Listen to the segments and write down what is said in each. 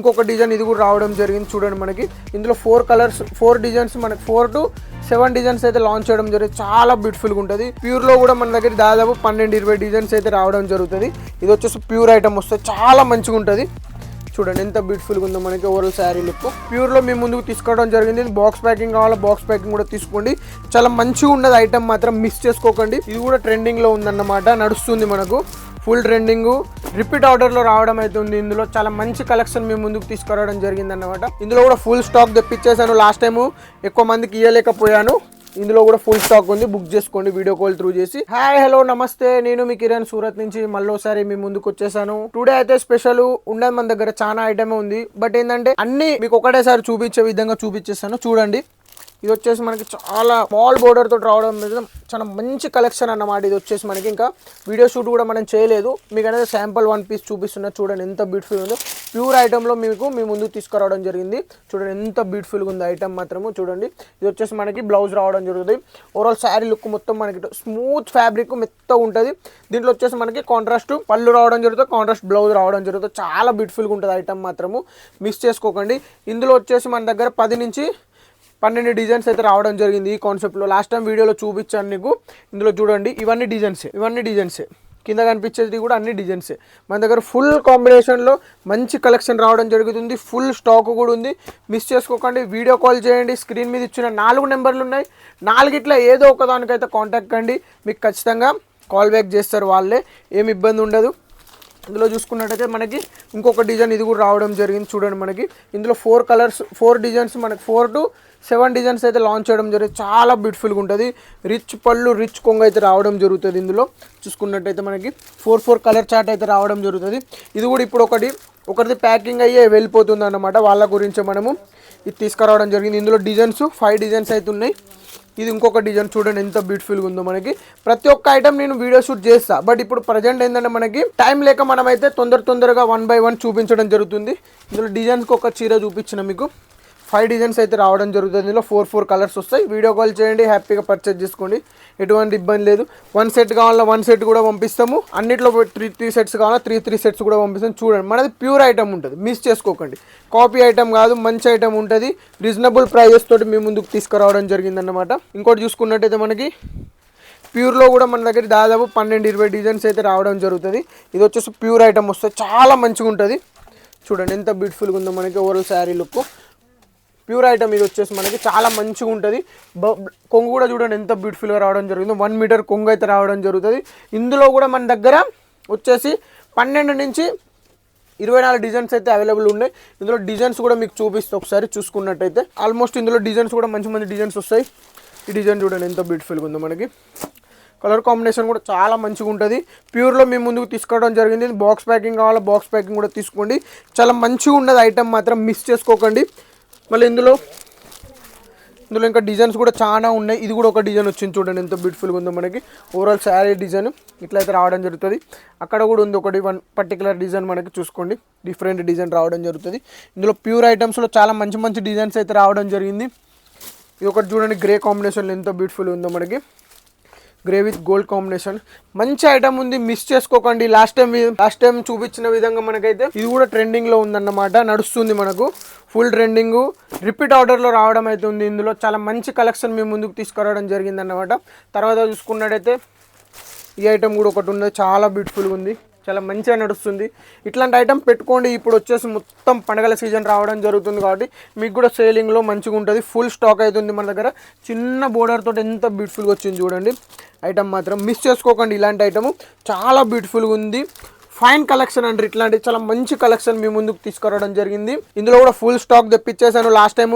ఇంకొక డిజైన్ ఇది కూడా రావడం జరిగింది చూడండి. మనకి ఇందులో 4 కలర్స్ 4 డిజైన్స్ మనకి 4 to 7 డిజైన్స్ అయితే లాంచ్ చేయడం జరిగింది. చాలా బ్యూటిఫుల్గా ఉంటుంది. ప్యూర్లో కూడా మన దగ్గర దాదాపు 12-20 డిజైన్స్ అయితే రావడం జరుగుతుంది. ఇది వచ్చేసి ప్యూర్ ఐటమ్ వస్తుంది, చాలా మంచిగా ఉంటుంది. చూడండి ఎంత బ్యూటిఫుల్గా ఉందో మనకి ఓవరాల్ శారీ లుక్. ప్యూర్లో మేము ముందుకు తీసుకోవడం జరిగింది. బాక్స్ ప్యాకింగ్ కావాలా బాక్స్ ప్యాకింగ్ కూడా తీసుకోండి. చాలా మంచిగా ఉన్నది ఐటమ్, మాత్రం మిస్ చేసుకోకండి. ఇది కూడా ట్రెండింగ్లో ఉందన్నమాట, నడుస్తుంది మనకు. ఫుల్ ట్రెండింగ్ రిపీట్ ఆర్డర్లో రావడం అయితే ఉంది. ఇందులో చాలా మంచి కలెక్షన్ మేము ముందుకు తీసుకురావడం జరిగింది అన్నమాట. ఇందులో కూడా ఫుల్ స్టాక్ తెప్పించేసాను. లాస్ట్ టైం ఎక్కువ మందికి ఇవ్వలేకపోయాను. ఇందులో కూడా ఫుల్ స్టాక్ ఉంది, బుక్ చేసుకోండి వీడియో కాల్ త్రూ చేసి. హాయ్ హలో నమస్తే, నేను మీ కిరణ్ సూరత్ నుంచి మళ్ళీసారి మీ ముందుకు వచ్చేసాను. టుడే అయితే స్పెషల్ ఉండదు, మన దగ్గర చాలా ఐటమే ఉంది. బట్ ఏంటంటే అన్ని మీకు ఒకటేసారి చూపించే విధంగా చూపించేస్తాను. చూడండి, ఇది వచ్చేసి మనకి చాలా స్మాల్ బోర్డర్ తోటి రావడం చాలా మంచి కలెక్షన్ అన్నమాట. ఇది వచ్చేసి మనకి ఇంకా వీడియో షూట్ కూడా మనం చేయలేదు, మీకు అనేది శాంపుల్ 1 పీస్ చూపిస్తున్నా. చూడండి ఎంత బ్యూటిఫుల్ ఉందో. ప్యూర్ ఐటెంలో మీకు మీ ముందుకు తీసుకురావడం జరిగింది. చూడండి ఎంత బ్యూటిఫుల్గా ఉంది ఐటమ్ మాత్రము. చూడండి, ఇది వచ్చేసి మనకి బ్లౌజ్ రావడం జరుగుతుంది. ఓవరాల్ శారీ లుక్ మొత్తం మనకి స్మూత్ ఫ్యాబ్రిక్ మెత్తగా ఉంటుంది. దీంట్లో వచ్చేసి మనకి కాంట్రాస్ట్ పళ్ళు రావడం జరుగుతుంది, కాంట్రాస్ట్ బ్లౌజ్ రావడం జరుగుతుంది. చాలా బ్యూటిఫుల్గా ఉంటుంది ఐటమ్ మాత్రము, మిస్ చేసుకోకండి. ఇందులో వచ్చేసి మన దగ్గర 10 నుంచి 12 డిజైన్స్ అయితే రావడం జరిగింది ఈ కాన్సెప్ట్లో. లాస్ట్ టైం వీడియోలో చూపించాను నీకు. ఇందులో చూడండి, ఇవన్నీ డిజైన్సే కింద కనిపించేది కూడా అన్ని డిజైన్సే. మన దగ్గర ఫుల్ కాంబినేషన్లో మంచి కలెక్షన్ రావడం జరుగుతుంది. ఫుల్ స్టాక్ కూడా ఉంది, మిస్ చేసుకోకండి. వీడియో కాల్ చేయండి. స్క్రీన్ మీద ఇచ్చిన 4 నెంబర్లు ఉన్నాయి. 4 ఏదో ఒక దానికైతే కాంటాక్ట్ కండి, మీకు ఖచ్చితంగా కాల్ బ్యాక్ చేస్తారు వాళ్ళే, ఏమి ఇబ్బంది ఉండదు. ఇందులో చూసుకున్నట్టయితే మనకి ఇంకొక డిజైన్ ఇది కూడా రావడం జరిగింది. చూడండి, మనకి ఇందులో 4 కలర్స్ 4 డిజైన్స్ మనకి 4 to 7 డిజైన్స్ అయితే లాంచ్ చేయడం జరిగింది. చాలా బ్యూటిఫుల్గా ఉంటుంది. రిచ్ పళ్ళు రిచ్ కొంగు అయితే రావడం జరుగుతుంది. ఇందులో చూసుకున్నట్టయితే మనకి 4 కలర్ చార్ట్ అయితే రావడం జరుగుతుంది. ఇది కూడా ఇప్పుడు ఒకరిది ప్యాకింగ్ అయ్యే వెళ్ళిపోతుంది అన్నమాట. వాళ్ళ గురించి మనము ఇది తీసుకురావడం జరిగింది. ఇందులో డిజైన్స్ 5 డిజైన్స్ అయితే ఉన్నాయి. ఇది ఇంకొక డిజైన్ చూడండి ఎంత బ్యూటిఫుల్గా ఉందో. మనకి ప్రతి ఒక్క ఐటమ్ నేను వీడియో షూట్ చేస్తా, బట్ ఇప్పుడు ప్రజెంట్ ఏంటంటే మనకి టైం లేక మనమైతే తొందరగా 1 by 1 చూపించడం జరుగుతుంది. ఇందులో డిజైన్స్కి ఒక చీర చూపించిన మీకు 5 డిజైన్స్ అయితే రావడం జరుగుతుంది. ఇందులో 4 కలర్స్ వస్తాయి. వీడియో కాల్ చేయండి, హ్యాపీగా పర్చేజ్ చేసుకోండి, ఎటువంటి ఇబ్బంది లేదు. 1 సెట్ కావాలన్నా 1 సెట్ కూడా పంపిస్తాము. అన్నిట్లో 3 సెట్స్ కావాలన్నా 3 సెట్స్ కూడా పంపిస్తాం. చూడండి, మనది ప్యూర్ ఐటమ్ ఉంటుంది, మిస్ చేసుకోకండి. కాపీ ఐటమ్ కాదు, మంచి ఐటమ్ ఉంటుంది. రీజనబుల్ ప్రైజెస్ తోటి మీ ముందుకు తీసుకురావడం జరిగిందన్నమాట. ఇంకోటి చూసుకున్నట్టయితే మనకి ప్యూర్లో కూడా మన దగ్గర దాదాపు 12-20 డిజైన్స్ అయితే రావడం జరుగుతుంది. ఇది వచ్చేసి ప్యూర్ ఐటమ్ వస్తుంది, చాలా మంచిగా ఉంటుంది. చూడండి ఎంత బ్యూటిఫుల్గా ఉందో మనకి overall sari look. Pure item ఇది వచ్చేసి మనకి చాలా మంచిగా ఉంటుంది. కొంగు కూడా చూడండి ఎంత బ్యూటిఫుల్గా రావడం జరుగుతుంది. 1 మీటర్ కొంగు అయితే రావడం జరుగుతుంది. ఇందులో కూడా మన దగ్గర వచ్చేసి 12 నుంచి 24 డిజైన్స్ అయితే అవైలబుల్ ఉన్నాయి. ఇందులో డిజైన్స్ కూడా మీకు చూపిస్తే ఒకసారి చూసుకున్నట్టయితే ఆల్మోస్ట్ ఇందులో డిజైన్స్ కూడా మంచి డిజైన్స్ వస్తాయి. ఈ డిజైన్ చూడండి ఎంత బ్యూటిఫుల్గా ఉందో. మనకి కలర్ కాంబినేషన్ కూడా చాలా మంచిగా ఉంటుంది. ప్యూర్లో మేము ముందుకు తీసుకోవడం జరిగింది. బాక్స్ ప్యాకింగ్ కావాలా బాక్స్ ప్యాకింగ్ కూడా తీసుకోండి. చాలా మంచిగా ఉన్నది ఐటమ్, మాత్రం మిస్ చేసుకోకండి. మళ్ళీ ఇందులో ఇంకా డిజైన్స్ కూడా చాలా ఉన్నాయి. ఇది కూడా ఒక డిజైన్ వచ్చింది చూడండి ఎంత బ్యూటిఫుల్గా ఉందో. మనకి ఓవరాల్ శారీ డిజైన్ ఇట్లయితే రావడం జరుగుతుంది. అక్కడ కూడా ఉంది ఒకటి 1 పర్టికులర్ డిజైన్, మనకి చూసుకోండి డిఫరెంట్ డిజైన్ రావడం జరుగుతుంది. ఇందులో ప్యూర్ ఐటమ్స్లో చాలా మంచి డిజైన్స్ అయితే రావడం జరిగింది. ఇది ఒకటి చూడండి, గ్రే కాంబినేషన్లో ఎంత బ్యూటిఫుల్ ఉందో. మనకి గ్రే విత్ గోల్డ్ కాంబినేషన్ మంచి ఐటమ్ ఉంది, మిస్ చేసుకోకండి. లాస్ట్ టైం చూపించిన విధంగా మనకైతే ఇది కూడా ట్రెండింగ్లో ఉందన్నమాట, నడుస్తుంది మనకు. ఫుల్ ట్రెండింగ్ రిపీట్ ఆర్డర్లో రావడం అయితే ఉంది. ఇందులో చాలా మంచి కలెక్షన్ మేము ముందుకు తీసుకురావడం జరిగిందన్నమాట. తర్వాత చూసుకున్నట్టయితే ఈ ఐటమ్ కూడా ఒకటి ఉంది, చాలా బ్యూటిఫుల్గా ఉంది, చాలా మంచిగా నడుస్తుంది. ఇట్లాంటి ఐటమ్ పెట్టుకోండి. ఇప్పుడు వచ్చేసి మొత్తం పండగల సీజన్ రావడం జరుగుతుంది కాబట్టి మీకు కూడా సేలింగ్లో మంచిగా ఉంటుంది. ఫుల్ స్టాక్ అవుతుంది మన దగ్గర. చిన్న బోర్డర్ తోటి ఎంత బ్యూటిఫుల్గా వచ్చింది చూడండి ఐటమ్, మాత్రం మిస్ చేసుకోకండి. ఇలాంటి ఐటమ్ చాలా బ్యూటిఫుల్గా ఉంది. ఫైన్ కలెక్షన్ అండి. ఇట్లాంటి చాలా మంచి కలెక్షన్ మీ ముందుకు తీసుకురావడం జరిగింది. ఇందులో కూడా ఫుల్ స్టాక్ తెప్పించేసాను. లాస్ట్ టైం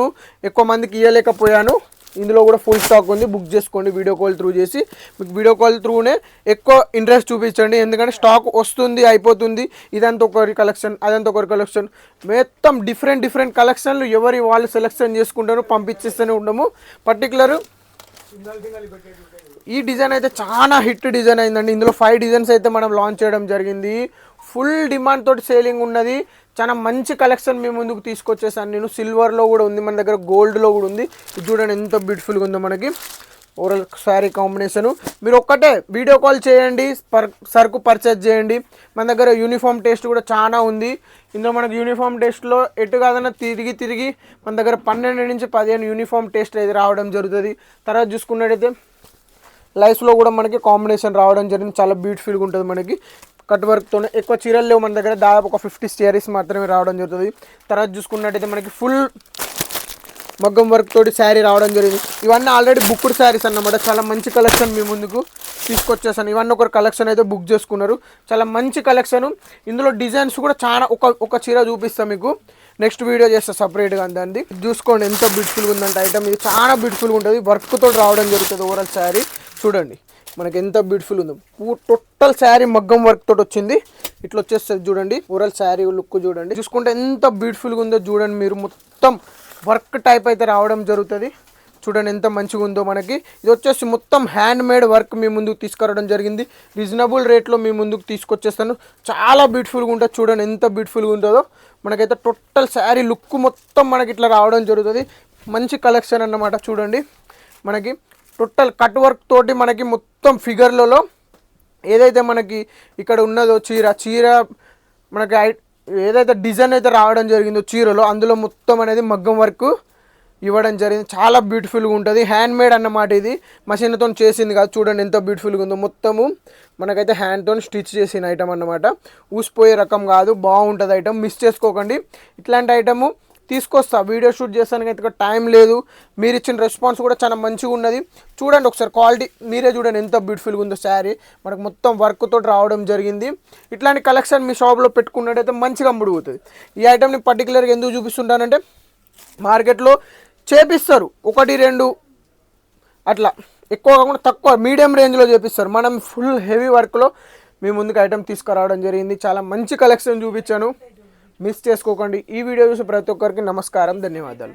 ఎక్కువ మందికి ఇవ్వలేకపోయాను. ఇందులో కూడా ఫుల్ స్టాక్ ఉంది, బుక్ చేసుకోండి వీడియో కాల్ త్రూ చేసి. మీకు వీడియో కాల్ త్రూనే ఎక్కువ ఇంట్రెస్ట్ చూపించండి, ఎందుకంటే స్టాక్ వస్తుంది అయిపోతుంది. ఇదంతా ఒకరి కలెక్షన్, అదంతా ఒకరి కలెక్షన్, మొత్తం డిఫరెంట్ కలెక్షన్లు ఎవరి వాళ్ళు సెలెక్షన్ చేసుకుంటారు, పంపించేస్తూనే ఉండము. పర్టికులర్ ఈ డిజైన్ అయితే చాలా హిట్ డిజైన్ అయిందండి. ఇందులో 5 డిజైన్స్ అయితే మనం లాంచ్ చేయడం జరిగింది. ఫుల్ డిమాండ్ తోటి సేలింగ్ ఉన్నది. చాలా మంచి కలెక్షన్ మీ ముందుకు తీసుకొచ్చేసాను నేను. సిల్వర్లో కూడా ఉంది మన దగ్గర, గోల్డ్లో కూడా ఉంది. ఇది చూడండి ఎంత బ్యూటిఫుల్గా ఉందో. మనకి ఓవరాల్ శారీ కాంబినేషను. మీరు ఒక్కటే వీడియో కాల్ చేయండి, సరుకు పర్చేజ్ చేయండి. మన దగ్గర యూనిఫామ్ టేస్ట్ కూడా చాలా ఉంది. ఇందులో మనకు యూనిఫామ్ టేస్ట్లో ఎటు కాదన్నా తిరిగి మన దగ్గర 12 నుంచి 15 యూనిఫామ్ టేస్ట్ అయితే రావడం జరుగుతుంది. తర్వాత చూసుకున్నట్టయితే లైఫ్లో కూడా మనకి కాంబినేషన్ రావడం జరిగింది, చాలా బ్యూటిఫుల్గా ఉంటుంది. మనకి కట్ వర్క్తోనే ఎక్కువ చీరలు లేవు మన దగ్గర, దాదాపు ఒక 50 శారీస్ మాత్రమే రావడం జరుగుతుంది. తర్వాత చూసుకున్నట్టయితే మనకి ఫుల్ మగ్గం వర్క్ తోటి శారీ రావడం జరిగింది. ఇవన్నీ ఆల్రెడీ బుక్డ్ శారీస్ అన్నమాట. చాలా మంచి కలెక్షన్ మీ ముందుకు తీసుకొచ్చేసాను. ఇవన్నీ ఒకరు కలెక్షన్ అయితే బుక్ చేసుకున్నారు, చాలా మంచి కలెక్షన్. ఇందులో డిజైన్స్ కూడా చాలా ఒక చీర చూపిస్తాను మీకు, నెక్స్ట్ వీడియో చేస్తా సపరేట్గా. దాన్ని చూసుకోండి ఎంత బ్యూటిఫుల్గా ఉందంటే ఐటమ్. ఇది చాలా బ్యూటిఫుల్గా ఉంటుంది, వర్క్ తోటి రావడం జరుగుతుంది. ఓవరాల్ శారీ చూడండి మనకి ఎంత బ్యూటిఫుల్ ఉందో. టోటల్ శారీ మగ్గం వర్క్ తోటి వచ్చింది, ఇట్లా వచ్చేస్తుంది చూడండి. ఓవరాల్ శారీ లుక్ చూడండి, చూసుకుంటే ఎంత బ్యూటిఫుల్గా ఉందో చూడండి. మీరు మొత్తం వర్క్ టైప్ అయితే రావడం జరుగుతుంది. చూడండి ఎంత మంచిగా ఉందో. మనకి ఇది వచ్చేసి మొత్తం హ్యాండ్ మేడ్ వర్క్ మీ ముందుకు తీసుకురావడం జరిగింది. రీజనబుల్ రేట్లో మీ ముందుకు తీసుకొచ్చేస్తాను. చాలా బ్యూటిఫుల్గా ఉంటుంది, చూడండి ఎంత బ్యూటిఫుల్గా ఉంటుందో. మనకైతే టోటల్ శారీ లుక్ మొత్తం మనకి ఇట్లా రావడం జరుగుతుంది. మంచి కలెక్షన్ అన్నమాట. చూడండి మనకి టోటల్ కట్ వర్క్ తోటి మనకి మొత్తం ఫిగర్లలో ఏదైతే మనకి ఇక్కడ ఉన్నదో చీర మనకి ఏదైతే డిజైన్ అయితే రావడం జరిగిందో చీరలో, అందులో మొత్తం అనేది మగ్గం వర్క్ ఇవ్వడం జరిగింది. చాలా బ్యూటిఫుల్గా ఉంటుంది, హ్యాండ్ మేడ్ అన్నమాట. ఇది మషిన్తో చేసింది కాదు. చూడండి ఎంత బ్యూటిఫుల్గా ఉందో. మొత్తము మనకైతే హ్యాండ్తో స్టిచ్ చేసిన ఐటమ్ అన్నమాట. ఊసిపోయే రకం కాదు, బాగుంటుంది ఐటమ్. మిస్ చేసుకోకండి. ఇట్లాంటి ఐటము తీసుకొస్తా, వీడియో షూట్ చేస్తానికి అయితే టైం లేదు. మీరు ఇచ్చిన రెస్పాన్స్ కూడా చాలా మంచిగా ఉన్నది. చూడండి ఒకసారి క్వాలిటీ మీరే చూడండి ఎంత బ్యూటిఫుల్గా ఉందో. శారీ మనకు మొత్తం వర్క్ తోటి రావడం జరిగింది. ఇట్లాంటి కలెక్షన్ మీ షాప్లో పెట్టుకున్నట్టయితే మంచిగా అమ్ముడుపోతుంది. ఈ ఐటమ్ని పర్టికులర్గా ఎందుకు చూపిస్తుంటానంటే మార్కెట్లో చేపిస్తారు 1-2 అట్లా, ఎక్కువ కాకుండా తక్కువ మీడియం రేంజ్లో చేపిస్తారు. మనం ఫుల్ హెవీ వర్క్లో మీ ముందుకు ఐటమ్ తీసుకురావడం జరిగింది. చాలా మంచి కలెక్షన్ చూపించాను, మిస్ చేసుకోకండి. ఈ వీడియో చూసి ప్రతి ఒక్కరికి నమస్కారం, ధన్యవాదాలు.